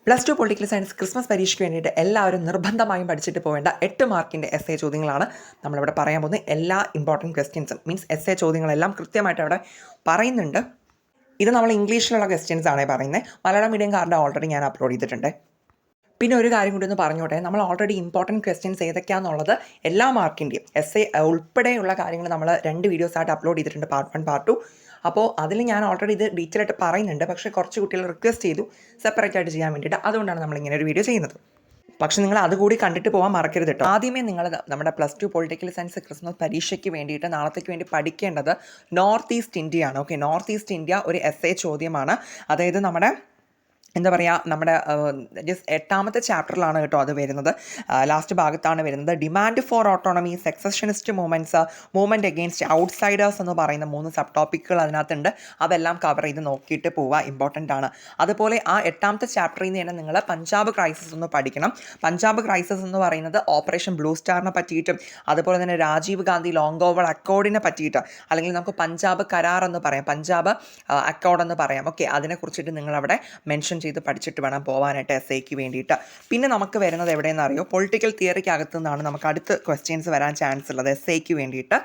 Plus two political science Christmas പരീക്ഷയ്ക്ക് വേണ്ടിയിട്ട് എല്ലാവരും നിർബന്ധമായും പഠിച്ചിട്ട് പോവേണ്ട 8 മാർക്കിൻ്റെ എസ് ചോദ്യങ്ങളാണ് നമ്മളിവിടെ പറയാൻ പോകുന്നത്. എല്ലാ ഇമ്പോർട്ടൻറ്റ് ക്വസ്റ്റ്യൻസും മീൻസ് എസ് ചോദ്യങ്ങളെല്ലാം കൃത്യമായിട്ട് അവിടെ പറയുന്നുണ്ട്. ഇത് നമ്മൾ ഇംഗ്ലീഷിലുള്ള ക്വസ്റ്റ്യൻസ് ആണ് പറയുന്നത്. മലയാളം മീഡിയംകാരുടെ ഓൾറെഡി ഞാൻ അപ്ലോഡ് ചെയ്തിട്ടുണ്ട്. പിന്നെ ഒരു കാര്യം കൂടി ഒന്ന് പറഞ്ഞോട്ടെ, നമ്മൾ ഓൾറെഡി ഇമ്പോർട്ടൻറ്റ് ക്വസ്റ്റ്യൻസ് ഏതൊക്കെയാണെന്നുള്ളത് എല്ലാ മാർക്കിൻ്റെയും എസ് ഉൾപ്പെടെയുള്ള കാര്യങ്ങൾ നമ്മൾ 2 വീഡിയോസായിട്ട് അപ്ലോഡ് ചെയ്തിട്ടുണ്ട്, പാർട്ട് 1 പാർട്ട് 2. അപ്പോൾ അതിൽ ഞാൻ ഓൾറെഡി ഇത് ഡീറ്റെയിൽ ആയിട്ട് പറയുന്നുണ്ട്. പക്ഷേ കുറച്ച് കുട്ടികൾ റിക്വസ്റ്റ് ചെയ്തു സെപ്പറേറ്റ് ആയിട്ട് ചെയ്യാൻ വേണ്ടിയിട്ട്. അതുകൊണ്ടാണ് നമ്മളിങ്ങനെ ഒരു വീഡിയോ ചെയ്യുന്നത്. പക്ഷേ നിങ്ങൾ അതുകൂടി കണ്ടിട്ട് പോകാൻ മറക്കരുത് കേട്ടോ. ആദ്യമേ നിങ്ങൾ നമ്മുടെ plus two political science Christmas പരീക്ഷയ്ക്ക് വേണ്ടിയിട്ട് നാളത്തേക്ക് വേണ്ടി പഠിക്കേണ്ടത് നോർത്ത് ഈസ്റ്റ് ഇന്ത്യയാണ്. ഓക്കെ, നോർത്ത് ഈസ്റ്റ് ഇന്ത്യ ഒരു എസ് ചോദ്യമാണ്. അതായത് നമ്മുടെ എന്താ പറയുക, നമ്മുടെ ജസ്റ്റ് 8ാമത്തെ ചാപ്റ്ററിലാണ് കേട്ടോ അത് വരുന്നത്. ലാസ്റ്റ് ഭാഗത്താണ് വരുന്നത്. Demand for autonomy, secessionist movement against outsiders എന്ന് പറയുന്ന 3 സബ് ടോപ്പിക്കുകൾ അതിനകത്തുണ്ട്. അതെല്ലാം കവർ ചെയ്ത് നോക്കിയിട്ട് പോവുക, ഇമ്പോർട്ടൻ്റ് ആണ്. അതുപോലെ ആ 8ാമത്തെ ചാപ്റ്ററിൽ നിന്ന് തന്നെ നിങ്ങൾ പഞ്ചാബ് ക്രൈസിസ് ഒന്ന് പഠിക്കണം. പഞ്ചാബ് ക്രൈസിസ് എന്ന് പറയുന്നത് ഓപ്പറേഷൻ ബ്ലൂ സ്റ്റാറിനെ പറ്റിയിട്ടും അതുപോലെ തന്നെ രാജീവ് ഗാന്ധി ലോങ് ഓവർ അക്കോർഡിനെ പറ്റിയിട്ട്, അല്ലെങ്കിൽ നമുക്ക് പഞ്ചാബ് കരാർ എന്ന് പറയാം, പഞ്ചാബ് അക്കോർഡ് എന്ന് പറയാം. ഓക്കെ, അതിനെക്കുറിച്ചിട്ട് നിങ്ങളവിടെ മെൻഷൻ ചെയ്ത് പഠിച്ചിട്ട് വേണം പോകാനായിട്ട് എസ് ഐക്ക് വേണ്ടിയിട്ട്. പിന്നെ നമുക്ക് വരുന്നത് എവിടെയെന്ന് അറിയോ, പൊളിറ്റിക്കൽ തിയറിക്ക് അകത്തു നിന്നാണ് നമുക്ക് അടുത്ത് ക്വസ്റ്റ്യൻസ് വരാൻ ചാൻസ് ഉള്ളത് എസ് ഐക്ക് വേണ്ടിയിട്ട്.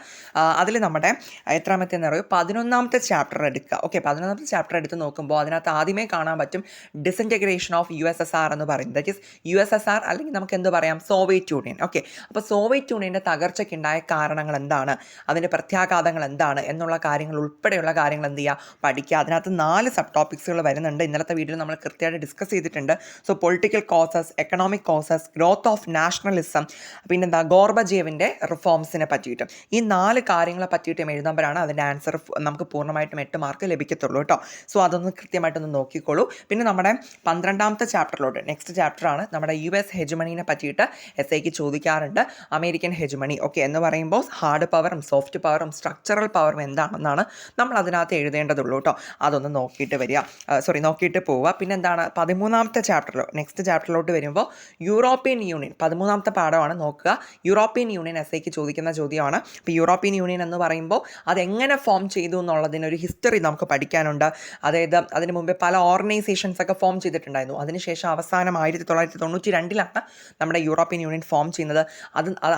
അതിൽ നമ്മുടെ എത്രാമത്തെന്ന് അറിയോ, 11ാമത്തെ ചാപ്റ്റർ എടുക്കുക. ഓക്കെ, 11ാമത്തെ ചാപ്റ്റർ എടുത്ത് നോക്കുമ്പോൾ അതിനകത്ത് ആദ്യമേ കാണാൻ പറ്റും ഡിസിൻറ്റഗ്രേഷൻ ഓഫ് USSR എന്ന് പറയുന്നത്. ദാറ്റ് ഈസ് USSR അല്ലെങ്കിൽ നമുക്ക് എന്ത് പറയാം, സോവിയറ്റ് യൂണിയൻ. ഓക്കെ, അപ്പോൾ സോവിയറ്റ് യൂണിയൻ്റെ തകർച്ചയ്ക്കുണ്ടായ കാരണങ്ങൾ എന്താണ്, അതിൻ്റെ പ്രത്യാഘാതങ്ങൾ എന്താണ് എന്നുള്ള കാര്യങ്ങൾ ഉൾപ്പെടെയുള്ള കാര്യങ്ങൾ എന്ത് ചെയ്യുക, പഠിക്കുക. അതിനകത്ത് 4 സബ് ടോപ്പിക്സുകൾ വരുന്നുണ്ട്. ഇന്നലത്തെ വീഡിയോയിൽ നമ്മൾ കൃത്യമായിട്ട് ഡിസ്കസ് ചെയ്തിട്ടുണ്ട്. So political causes, economic causes, growth of nationalism, പിന്നെന്താ ഗോർബജേവിൻ്റെ റിഫോംസിനെ പറ്റിയിട്ടും ഈ 4 കാര്യങ്ങളെ പറ്റിയിട്ടും എഴുതുമ്പോഴാണ് അതിൻ്റെ ആൻസർ നമുക്ക് പൂർണ്ണമായിട്ടും 8 മാർക്ക് ലഭിക്കത്തുള്ളൂ കേട്ടോ. സോ അതൊന്ന് കൃത്യമായിട്ടൊന്ന് നോക്കിക്കോളൂ. പിന്നെ നമ്മുടെ 12ാമത്തെ ചാപ്റ്ററിലോട്ട്, നെക്സ്റ്റ് ചാപ്റ്ററാണ് നമ്മുടെ US ഹെജമണീനെ പറ്റിയിട്ട് എസ് ഐക്ക് ചോദിക്കാറുണ്ട്. അമേരിക്കൻ ഹെജമണി ഓക്കെ എന്ന് പറയുമ്പോൾ ഹാർഡ് പവറും സോഫ്റ്റ് പവറും സ്ട്രക്ചറൽ പവറും എന്താണെന്നാണ് നമ്മൾ അതിനകത്ത് എഴുതേണ്ടതുള്ളൂ കേട്ടോ. അതൊന്ന് നോക്കിയിട്ട് പോവുക. പിന്നെ എന്താണ് 13ാമത്തെ ചാപ്റ്ററിലോ നെക്സ്റ്റ് ചാപ്റ്ററിലോട്ട് വരുമ്പോൾ യൂറോപ്യൻ യൂണിയൻ 13ാമത്തെ പാഠമാണ് നോക്കുക. യൂറോപ്യൻ യൂണിയൻ എസ് ഐക്ക് ചോദിക്കുന്ന ചോദ്യമാണ്. ഇപ്പോൾ യൂറോപ്യൻ യൂണിയൻ എന്ന് പറയുമ്പോൾ അതെങ്ങനെ ഫോം ചെയ്തു എന്നുള്ളതിനൊരു ഹിസ്റ്ററി നമുക്ക് പഠിക്കാനുണ്ട്. അതായത് അതിന് മുമ്പേ പല ഓർഗനൈസേഷൻസ് ഒക്കെ ഫോം ചെയ്തിട്ടുണ്ടായിരുന്നു. അതിനുശേഷം അവസാനം 1992 നമ്മുടെ യൂറോപ്യൻ യൂണിയൻ ഫോം ചെയ്യുന്നത്.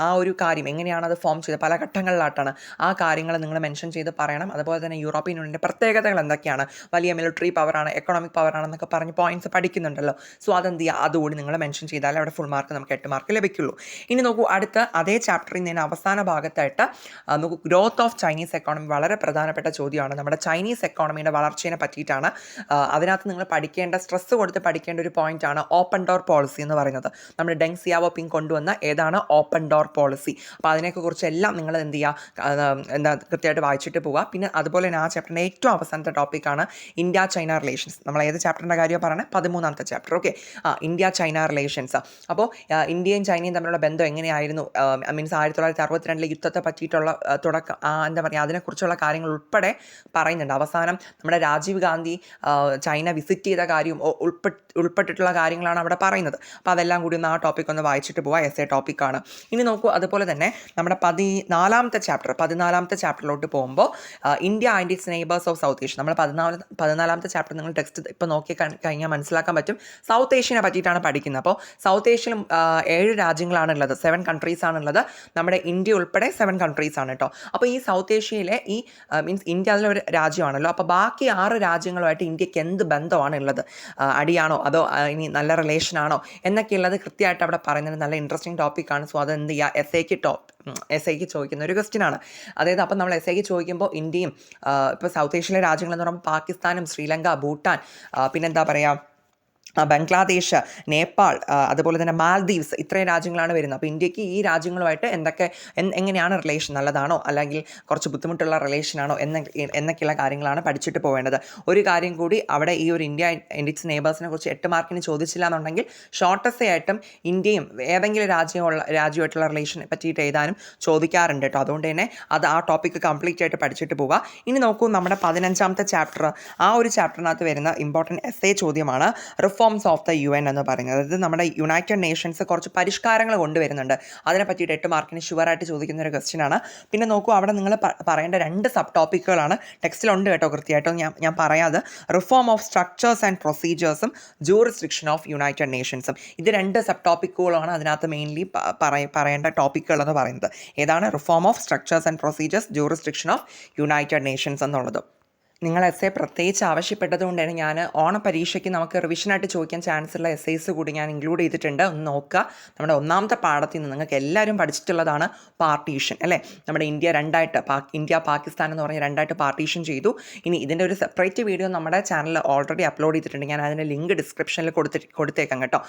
ആ ഒരു കാര്യം എങ്ങനെയാണ് അത് ഫോം ചെയ്തത്, പല ഘട്ടങ്ങളിലായിട്ടാണ്. ആ കാര്യങ്ങൾ നിങ്ങൾ മെൻഷൻ ചെയ്ത് പറയണം. അതുപോലെ തന്നെ യൂറോപ്യൻ യൂണിയൻ്റെ പ്രത്യേകതകൾ എന്തൊക്കെയാണ്, വലിയ മിലിറ്ററി പവറാണ്, എക്കണോമിക് പവറാണെന്നൊക്കെ പറഞ്ഞ് പോയിന്റ്സ് പഠിക്കുന്നുണ്ടല്ലോ. സോ അതെന്ത് ചെയ്യുക, അതുകൂടി നിങ്ങൾ മെൻഷൻ ചെയ്താൽ അവിടെ ഫുൾ മാർക്ക് നമുക്ക് 8 മാർക്ക് ലഭിക്കുള്ളൂ. ഇനി നോക്കൂ, അടുത്ത അതേ ചാപ്റ്ററിൽ നിന്ന് അവസാന ഭാഗത്തായിട്ട് നോക്കൂ, ഗ്രോത്ത് ഓഫ് ചൈനീസ് എക്കോണമി വളരെ പ്രധാനപ്പെട്ട ചോദ്യമാണ്. നമ്മുടെ ചൈനീസ് എക്കോണമിയുടെ വളർച്ചയെ പറ്റിയിട്ടാണ്. അതിനകത്ത് നിങ്ങൾ സ്ട്രെസ് കൊടുത്ത് പഠിക്കേണ്ട ഒരു പോയിന്റാണ് ഓപ്പൺ ഡോർ പോളിസി എന്ന് പറയുന്നത്. നമ്മുടെ ഡെങ് സിയാവോപിങ് കൊണ്ടുവന്ന ഏതാണ് ഓപ്പൺ ഡോർ പോളിസി. അപ്പോൾ അതിനെക്കുറിച്ചെല്ലാം നിങ്ങൾ എന്ത് ചെയ്യുക, കൃത്യമായിട്ട് വായിച്ചിട്ട് പോവുക. പിന്നെ അതുപോലെ തന്നെ ആ ചാപ്റ്ററിൻ്റെ ഏറ്റവും അവസാനത്തെ ടോപ്പിക്കാണ് ഇന്ത്യ ചൈന റിലേഷൻസ്. നമ്മൾ ഏത് ചാപ്റ്ററിൻ്റെ കാര്യം പറയുന്നത്, 13ാമത്തെ chapter. Okay, India China relations. അപ്പോൾ ഇന്ത്യയും ചൈനയും തമ്മിലുള്ള ബന്ധം എങ്ങനെയായിരുന്നു, മീൻസ് 1962 യുദ്ധത്തെ പറ്റിയിട്ടുള്ള തുടക്കം, എന്താ പറയുക, അതിനെക്കുറിച്ചുള്ള കാര്യങ്ങൾ ഉൾപ്പെടെ പറയുന്നുണ്ട്. അവസാനം നമ്മുടെ രാജീവ് ഗാന്ധി ചൈന വിസിറ്റ് ചെയ്ത കാര്യവും ഉൾപ്പെട്ടിട്ടുള്ള കാര്യങ്ങളാണ് അവിടെ പറയുന്നത്. അപ്പോൾ അതെല്ലാം കൂടി ഒന്ന് ആ ടോപ്പിക് ഒന്ന് വായിച്ചിട്ട് പോവാം. എസ് എ ടോപ്പിക്കാണ്. ഇനി നോക്കൂ, അതുപോലെ തന്നെ നമ്മുടെ 14ാമത്തെ ചാപ്റ്ററിലോട്ട് പോകുമ്പോൾ India and it's neighbours of south Asia. നമ്മൾ 14ാമത്തെ ചാപ്റ്റർ നിങ്ങൾ ടെക്സ്റ്റ് ഇപ്പോൾ നോക്കി കഴിഞ്ഞാൽ മനസ്സിലാക്കാൻ പറ്റും. സൗത്ത് ഏഷ്യനെ പറ്റിയിട്ടാണ് പഠിക്കുന്നത്. അപ്പോൾ സൗത്ത് ഏഷ്യയിൽ 7 രാജ്യങ്ങളാണുള്ളത്, 7 കൺട്രീസ് ആണുള്ളത്. നമ്മുടെ ഇന്ത്യ ഉൾപ്പെടെ 7 കൺട്രീസ് ആണ് കേട്ടോ. അപ്പോൾ ഈ സൗത്ത് ഏഷ്യയിലെ ഈ മീൻസ് ഇന്ത്യ അതിലൊരു രാജ്യമാണല്ലോ. അപ്പോൾ ബാക്കി 6 രാജ്യങ്ങളുമായിട്ട് ഇന്ത്യക്ക് എന്ത് ബന്ധമാണ് ഉള്ളത്, അടിയാണോ അതോ ഇനി നല്ല റിലേഷനാണോ എന്നൊക്കെയുള്ളത് കൃത്യമായിട്ട് അവിടെ പറയുന്നത് നല്ല ഇൻട്രസ്റ്റിംഗ് ടോപ്പിക്കാണ്. സോ അത് എന്ത് ചെയ്യുക, എസ് ഐക്ക് ചോദിക്കുന്ന ഒരു ക്വസ്റ്റ്യൻ ആണ്. അതായത് അപ്പം നമ്മൾ എസ് ഐക്ക് ചോദിക്കുമ്പോൾ ഇന്ത്യയും ഇപ്പോൾ സൗത്ത് ഏഷ്യയിലെ രാജ്യങ്ങളെന്ന് പറയുമ്പോൾ പാകിസ്ഥാനും ശ്രീലങ്ക, ഭൂട്ടാൻ, പിന്നെന്താ പറയുക, ബംഗ്ലാദേശ്, നേപ്പാൾ, അതുപോലെ തന്നെ മാൽദീവ്സ്, ഇത്രയും രാജ്യങ്ങളാണ് വരുന്നത്. അപ്പോൾ ഇന്ത്യക്ക് ഈ രാജ്യങ്ങളുമായിട്ട് എങ്ങനെയാണ് റിലേഷൻ, നല്ലതാണോ അല്ലെങ്കിൽ കുറച്ച് ബുദ്ധിമുട്ടുള്ള റിലേഷനാണോ എന്നൊക്കെയുള്ള കാര്യങ്ങളാണ് പഠിച്ചിട്ട് പോവേണ്ടത്. ഒരു കാര്യം കൂടി, അവിടെ ഈ ഒരു ഇന്ത്യ ആൻഡ് ഇറ്റ്സ് നെയ്ബേഴ്സിനെ കുറിച്ച് 8 മാർക്കിന് ചോദിച്ചില്ല എന്നുണ്ടെങ്കിൽ ഷോർട്ടസ്റ്റ് ആയിട്ടും ഇന്ത്യയും ഏതെങ്കിലും രാജ്യമായിട്ടുള്ള റിലേഷനെ പറ്റിയിട്ട് എഴുതാനും ചോദിക്കാറുണ്ട് കേട്ടോ. അതുകൊണ്ട് തന്നെ ആ ടോപ്പിക്ക് കംപ്ലീറ്റ് ആയിട്ട് പഠിച്ചിട്ട് പോവുക. ഇനി നോക്കൂ, നമ്മുടെ 15ാമത്തെ ചാപ്റ്റർ, ആ ഒരു ചാപ്റ്ററിനകത്ത് വരുന്ന ഇമ്പോർട്ടൻറ്റ് എസ് എ ചോദ്യമാണ് റിഫോംസ് ഓഫ് ദ UN എന്ന് പറയുന്നത്. അതായത് നമ്മുടെ യുണൈറ്റഡ് നേഷൻസ് കുറച്ച് പരിഷ്കാരങ്ങൾ കൊണ്ടുവരുന്നുണ്ട്. അതിനെ പറ്റിയിട്ട് 8 മാർക്കിന് ഷുവറായിട്ട് ചോദിക്കുന്ന ഒരു ക്വസ്റ്റ്യൻ ആണ്. പിന്നെ നോക്കൂ, അവിടെ നിങ്ങൾ പറയേണ്ട 2 സബ് ടോപ്പിക്കുകളാണ്. ടെക്സ്റ്റിലുണ്ട് കേട്ടോ, കൃത്യമായിട്ടും ഞാൻ പറയാതെ. റിഫോം ഓഫ് സ്ട്രക്ചേഴ്സ് ആൻഡ് പ്രൊസീജിയേഴ്സും ജൂറിസ്ഡിക്ഷൻ ഓഫ് യുണൈറ്റഡ് നേഷൻസും. ഇത് 2 സബ് ടോപ്പിക്കുകളാണ് അതിനകത്ത് മെയിൻലി പറയേണ്ട ടോപ്പിക്കുകൾ എന്ന് പറയുന്നത്. ഏതാണ്? Reform of structures and procedures, jurisdiction of United Nations എന്നുള്ളത്. നിങ്ങൾ എസ് എ പ്രത്യേകിച്ച് ആവശ്യപ്പെട്ടതുകൊണ്ടാണ് ഞാൻ ഓണപരീക്ഷയ്ക്ക് നമുക്ക് റിവിഷനായിട്ട് ചോദിക്കാൻ ചാൻസ് ഉള്ള എസ്സേസ് കൂടി ഞാൻ ഇൻക്ലൂഡ് ചെയ്തിട്ടുണ്ട്. ഒന്ന് നോക്കുക. നമ്മുടെ ഒന്നാമത്തെ പാഠത്തിൽ നിന്ന് നിങ്ങൾക്ക് എല്ലാവരും പഠിച്ചിട്ടുള്ളതാണ് പാർട്ടീഷൻ, അല്ലേ? നമ്മുടെ ഇന്ത്യ രണ്ടായിട്ട്, ഇന്ത്യ പാകിസ്ഥാൻ എന്ന് പറഞ്ഞ് 2ആയിട്ട് പാർട്ടീഷൻ ചെയ്തു. ഇനി ഇതിൻ്റെ ഒരു സെപ്പറേറ്റ് വീഡിയോ നമ്മുടെ ചാനലിൽ ഓൾറെഡി അപ്ലോഡ് ചെയ്തിട്ടുണ്ട്. ഞാൻ അതിൻ്റെ ലിങ്ക് ഡിസ്ക്രിപ്ഷനിൽ കൊടുത്തേക്കാം കേട്ടോ.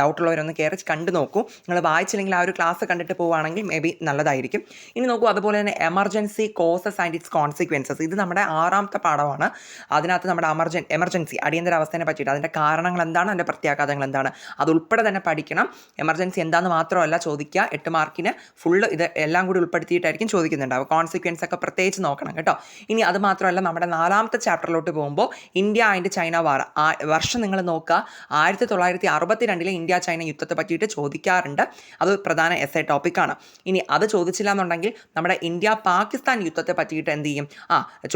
ഡൗട്ടുള്ളവരൊന്ന് കയറി കണ്ടു നോക്കൂ. നിങ്ങൾ വായിച്ചില്ലെങ്കിൽ ആ ഒരു ക്ലാസ് കണ്ടിട്ട് പോവുകയാണെങ്കിൽ മേ ബി നല്ലതായിരിക്കും. ഇനി നോക്കൂ, അതുപോലെ തന്നെ emergency causes and it's consequences. ഇത് നമ്മുടെ 6ാമത്തെ പാഠമാണ്. അതിനകത്ത് നമ്മുടെ എമർജൻസി അടിയന്തരാവസ്ഥയെ പറ്റിയിട്ട് അതിൻ്റെ കാരണങ്ങൾ എന്താണ്, അതിൻ്റെ പ്രത്യാഘാതങ്ങൾ എന്താണ്, അതുൾപ്പെടെ തന്നെ പഠിക്കണം. എമർജൻസി എന്താണെന്ന് മാത്രമല്ല ചോദിക്കുക, 8 മാർക്കിന് ഫുള്ള് ഇത് എല്ലാം കൂടി ഉൾപ്പെടുത്തിയിട്ടായിരിക്കും ചോദിക്കുന്നുണ്ടാവും. കോൺസിക്വൻസ് ഒക്കെ പ്രത്യേകിച്ച് നോക്കണം കേട്ടോ. ഇനി അത് മാത്രമല്ല, നമ്മുടെ 4ാമത്തെ ചാപ്റ്ററിലോട്ട് പോകുമ്പോൾ ഇന്ത്യ ആൻഡ് ചൈന വാർ, വർഷം നിങ്ങൾ നോക്കുക, 1962 ഇന്ത്യ ചൈന യുദ്ധത്തെ പറ്റിയിട്ട് ചോദിക്കാറുണ്ട്. അത് പ്രധാന എസ് എ ടോപ്പിക്കാണ്. ഇനി അത് ചോദിച്ചില്ല എന്നുണ്ടെങ്കിൽ നമ്മുടെ ഇന്ത്യ പാകിസ്ഥാൻ യുദ്ധത്തെ പറ്റിയിട്ട് എന്ത് ചെയ്യും,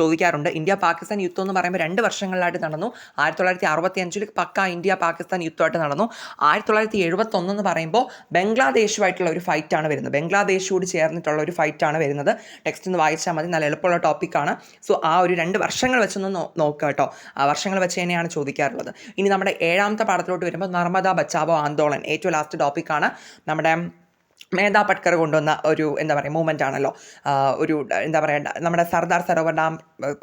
ചോദിക്കാറുണ്ട്. ഇന്ത്യ പാകിസ്ഥാൻ യുദ്ധം എന്ന് പറയുമ്പോൾ 2 വർഷങ്ങളിലായിട്ട് നടന്നു. 1965 പക്ക ഇന്ത്യ പാകിസ്ഥാൻ യുദ്ധമായിട്ട് നടന്നു. 1971 എന്ന് പറയുമ്പോൾ ബംഗ്ലാദേശുമായിട്ടുള്ള ഒരു ഫൈറ്റാണ് വരുന്നത്. ബംഗ്ലാദേശോട് ചേർന്നിട്ടുള്ള ഒരു ഫൈറ്റാണ് വരുന്നത്. ടെക്സ്റ്റ് ഒന്ന് വായിച്ചാൽ മതി, നല്ല എളുപ്പമുള്ള ടോപ്പിക്കാണ്. സോ ആ ഒരു 2 വർഷങ്ങൾ വെച്ചൊന്ന് നോക്കുക കേട്ടോ. ആ വർഷങ്ങൾ വെച്ച് തന്നെയാണ് ചോദിക്കാറുള്ളത്. ഇനി നമ്മുടെ 7ാമത്തെ പാഠത്തിലോട്ട് വരുമ്പോൾ നർമ്മദ ബച്ചാവോ ആന്തോളൻ, ഏറ്റവും ലാസ്റ്റ് ടോപ്പിക്കാണ്. നമ്മുടെ മേധാ പട്കർ കൊണ്ടുവന്ന ഒരു എന്താ പറയുക മൂവ്മെൻ്റ് ആണല്ലോ, ഒരു എന്താ പറയുക നമ്മുടെ സർദാർ സരോവർ ഡാം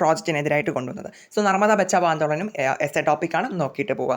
പ്രോജക്റ്റിനെതിരായിട്ട് കൊണ്ടുവന്നത്. സോ നർമ്മദ ബച്ചാവോ ആന്തോളനും എസ് എ ടോപ്പിക്കാണ്, നോക്കിയിട്ട് പോവുക.